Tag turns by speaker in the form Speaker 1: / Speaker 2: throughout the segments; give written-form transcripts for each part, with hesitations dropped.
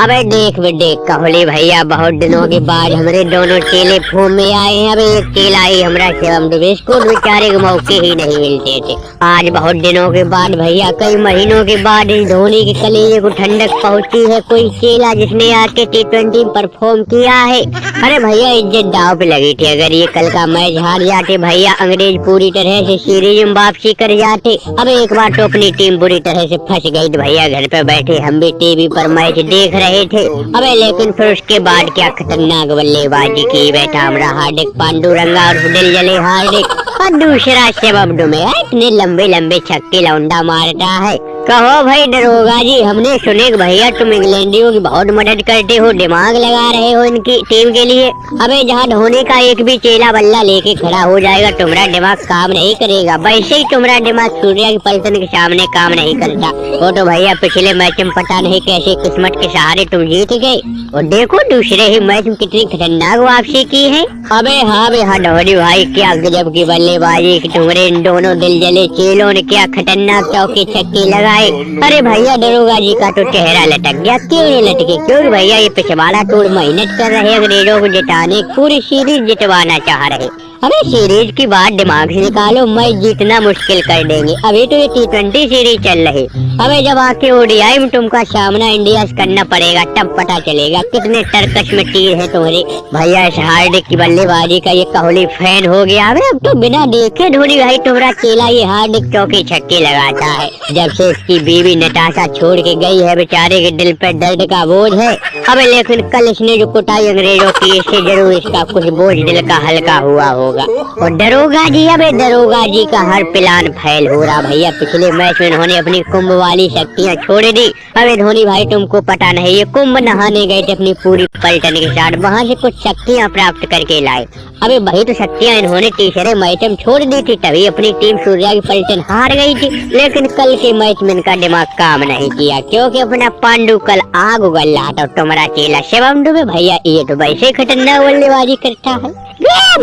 Speaker 1: अबे देख बे देख कोहली भैया, बहुत दिनों के बाद हमारे दोनों चेले फॉर्म में आए हैं। अबे एक चेला ही हमरा शिवम दुबे, इसको बेचारे के मौके ही नहीं मिलते थे। आज बहुत दिनों के बाद भैया, कई महीनों के बाद इस धोनी के कलेजे को ठंडक पहुंची है। कोई चेला जिसने आके T20 में परफॉर्म किया है। अरे भैया इज्जत दाव पे लगी थी। अगर ये कल का मैच हार जाते भैया, अंग्रेज पूरी तरह से सीरीज में वापसी कर जाते। अब एक बार तो अपनी टीम बुरी तरह से फंस गई थी भैया। घर पे बैठे हम भी टीवी पर मैच देख रहे थे। अबे लेकिन फिर उसके बाद क्या खतरनाक बल्लेबाजी की बैठा हमारा हार्दिक पांडुरंगा और दिल जले हार्दिक। और दूसरा शिवम दुबे इतने लंबे लंबे छक्के लौंडा मारता है। कहो भाई दरोगा जी, हमने सुने कि भैया तुम इंग्लैंडियों की बहुत मदद करते हो, दिमाग लगा रहे हो इनकी टीम के लिए। अबे जहाँ धोनी का एक भी चेला बल्ला लेके खड़ा हो जाएगा, तुम्हारा दिमाग काम नहीं करेगा। वैसे ही तुम्हारा दिमाग सूर्या की पलटन के सामने काम नहीं करता। वो तो भैया पिछले मैच में पता नहीं कैसे किस्मत के सहारे तुम जीत गए। और देखो दूसरे ही मैच में कितनी खतरनाक वापसी की है। अबे हाँ धोनी भाई, क्या गजब की बल्लेबाजी। तुम्हारे इन दोनों दिल जले चेलों ने क्या खतरनाक चौके छक्के लगाए। अरे भैया दरोगा जी का तो चेहरा लटक गया। क्यों नहीं लटके? क्योंकि भैया ये पिछवाड़ा टूर मेहनत कर रहे, अंग्रेजों को जिताने, पूरी सीरीज जितवाना चाह रहे। अबे सीरीज की बात दिमाग से निकालो, मैच जीतना मुश्किल कर देंगे। अभी तो ये T20 सीरीज चल रही। अबे जब आके ODI में तुमका सामना इंडिया से करना पड़ेगा, तब पता चलेगा कितने तरकश में तीर है तुम्हारे। भैया इस हार्दिक की बल्लेबाजी का ये कोहली फैन हो गया। अबे अब तो बिना देखे धोनी भाई तुम्हारा चेला ये हार्दिक चौके छक्के लगाता है। जब से इसकी बीवी नताशा छोड़ के गई है, बेचारे के दिल पर दर्द का बोझ है। अबे लेकिन कल इसने जो कुटाई अंग्रेजों की, इससे जरूर इसका कुछ बोझ दिल का हल्का हुआ होगा। और दरोगा जी, अबे दरोगा जी का हर प्लान फेल हो रहा भैया। पिछले मैच में इन्होंने अपनी कुंभ वाली शक्तियां छोड़ दी। अबे धोनी भाई तुमको पता नहीं, ये कुंभ नहाने गए थे अपनी पूरी पलटन के साथ, वहाँ से कुछ शक्तियां प्राप्त करके लाए। अबे वही तो शक्तियां इन्होंने तीसरे मैच में छोड़ दी थी, तभी अपनी टीम सूर्या की पलटन हार गई थी। लेकिन कल के मैच में इनका दिमाग काम नहीं किया, क्योंकि अपना पांडु कल आग उगल रहा था। तुम्हारा चेला शिवम दुबे भैया ये तो वैसे खतरनाक बल्लेबाजी करता है।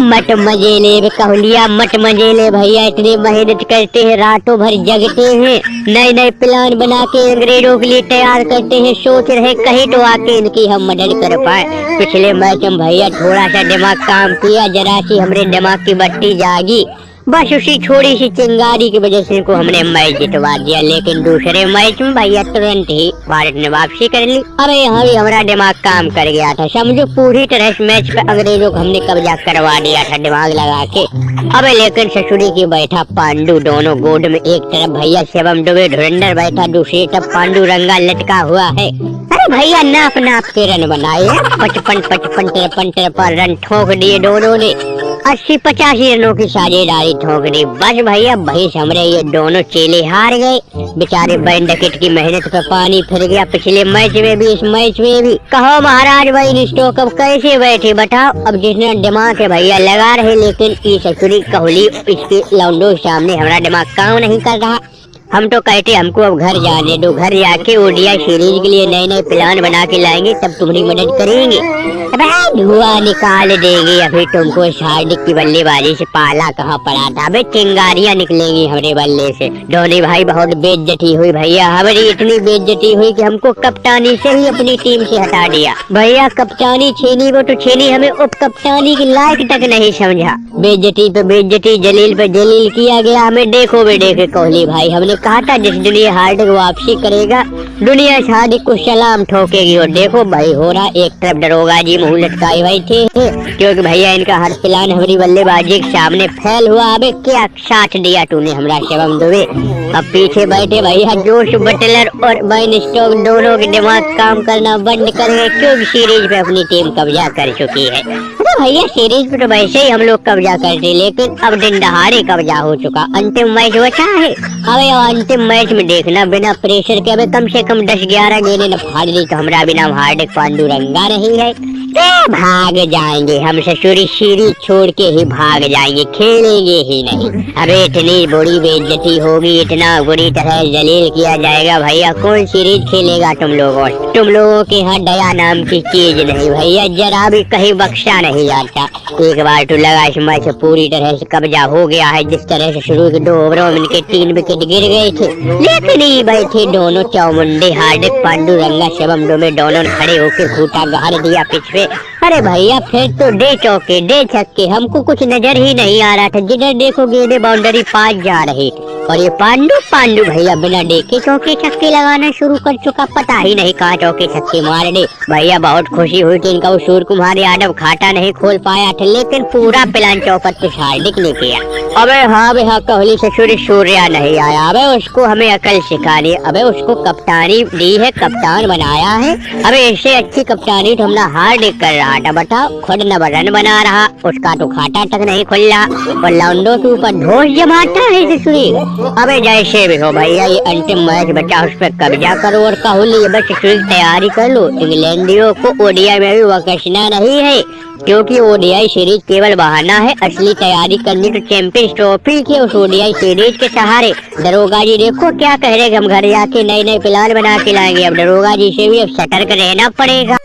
Speaker 1: मत मजे ले कोहलिया, मत मजे ले भैया। इतनी मेहनत करते हैं, रातों भर जगते हैं, नए नए प्लान बना के अंग्रेजों के लिए तैयार करते हैं। सोच रहे कहीं तो आके इनकी हम मदद कर पाए। पिछले मैच में भैया थोड़ा सा दिमाग काम किया, जरा सी हमरे दिमाग की बत्ती जागी, बस उसी थोड़ी सी चिंगारी की वजह से इनको हमने मैच जितवा दिया। लेकिन दूसरे मैच में भैया तुरंत ही भारत ने वापसी कर ली। अबे यहाँ भी हमारा दिमाग काम कर गया था, समझो पूरी तरह से मैच पे अंग्रेजों को हमने कब्जा करवा दिया था दिमाग लगा के। अबे लेकिन ससुरी की बैठा पांडु दोनों गोद में, एक तरफ भैया शिवम दुबे धुरंधर बैठा, दूसरी तरफ पांडुरंगा लटका हुआ है। अरे भैया नाप नाप के रन बनाए, 55-53 पर रन ठोक दिए दोनों ने। 80-85 रनों की साझेदारी ठोक दी। बस भैया वही हमरे ये दोनों चेले हार गए। बेचारे बैंड डकैत की मेहनत पे पानी फिर गया। पिछले मैच में भी, इस मैच में भी। कहो महाराज भाई स्टोक अब कैसे बैठे बताओ। अब जितना दिमाग है भैया लगा रहे, लेकिन ये ससुरी कोहली इसके लौंडों के सामने हमारा दिमाग काम नहीं कर रहा। हम तो कहते हमको अब घर जाने दो, घर जाके ODI सीरीज के लिए नए नए प्लान बना के लाएंगे, तब तुम्हारी मदद करेंगे। धुआं निकाल देंगे। अभी तुमको हार्दिक की बल्लेबाजी से पाला कहाँ पड़ा था। अबे चिंगारियां निकलेंगी हमारे बल्ले से। धोनी भाई बहुत बेइज्जती हुई भैया, हमारी इतनी बेइज्जती हुई कि हमको कप्तानी से ही अपनी टीम से हटा दिया। भैया कप्तानी छीनी वो तो छीनी, हमें उप कप्तानी की लायक तक नहीं समझा। बेइज्जती पे बेइज्जती, जलील पे जलील किया गया हमें। देखो बे देखे कोहली भाई, हमने कहा था जिस दुनिया हार्दिक वापसी करेगा, दुनिया हार्दिक को सलाम ठोकेगी। और देखो भाई हो रहा। एक तरफ दरोगा जी मुंह लटकाए भाई थे, क्योंकि भैया इनका हर प्लान हमारी बल्लेबाजी के सामने फेल हुआ। अबे क्या साथ दिया तूने हमरा शिवम दुबे। अब पीछे बैठे भैया जोश बटलर और बेन स्टोक दोनों के दिमाग काम करना बंद कर गए, क्योंकि सीरीज पे अपनी टीम कब्जा कर चुकी है। तो भैया सीरीज पे तो वैसे ही हम लोग कब्जा करते, लेकिन अब दिन दहाड़े कब्जा हो चुका। अंतिम मैच बचा है। अबे अंतिम मैच में देखना बिना प्रेशर के, अबे कम से कम 10-11 गेंदें न फाड़ दी तो हमारा बिना हार्दिक पांडुरंगा नहीं है। भाग जाएंगे हम, ससुरी सीरीज छोड़ के ही भाग जाएंगे, खेलेंगे ही नहीं। अबे इतनी बुरी बेइज्जती होगी, इतना बुरी तरह जलील किया जाएगा भैया, कौन सीरीज खेलेगा तुम लोगों के यहाँ दया नाम की चीज नहीं भैया, जरा भी कहीं बख्शा नहीं जाता। एक बार तो लगा इस मैच पूरी तरह से कब्जा हो गया है, जिस तरह से शुरू के 2 ओवरों में इनके 3 विकेट गिर गए थे, लेकिन ही बैठे दोनों चामुंडे हार्दिक पांडुरंगा शिवम दुबे दोनों खड़े होकर खूंटा गाड़ दिया पिच पे। अरे भैया फिर तो डे चौके डे छक्के, हमको कुछ नजर ही नहीं आ रहा था, जिधर देखो गेंदे बाउंड्री पास जा रही थी। और ये पांडु भैया बिना देखे चौके छक्के लगाना शुरू कर चुका, पता ही नहीं कहाँ चौके छक्के मार दे। भैया बहुत खुशी हुई थी, इनका वो सूर्य कुमार यादव खाता नहीं खोल पाया था, लेकिन पूरा प्लान चौपट पे हार्दिक ने किया। अबे हाँ भैया, कोहली से सूर्या नहीं आया, अबे उसको हमें अकल सिखानी, अबे उसको कप्तानी दी है, कप्तान बनाया है। अबे इससे अच्छी कप्तानी तो हमने हार्दिक कर रहा था, बताओ खुद न रन बना रहा, उसका तो खाता तक नहीं खुल रहा, और लाउंडो के ऊपर धोस जमाता है ससुरी। अबे जैसे भी हो भैया, ये अंतिम मैच बचा, उस पर कब्जा करो, और कोहली बस तैयारी कर लो। इंग्लैंडियों को ओडीआई में भी वकसना नहीं है, क्योंकि ओडीआई सीरीज केवल बहाना है, असली तैयारी करनी तो चैंपियंस ट्रॉफी के उस ओडीआई सीरीज के सहारे। दरोगा जी देखो क्या कह रहे, हम घर जाके नए नए प्लान बना के लाएंगे, अब दरोगा जी से भी अब सतर्क रहना पड़ेगा।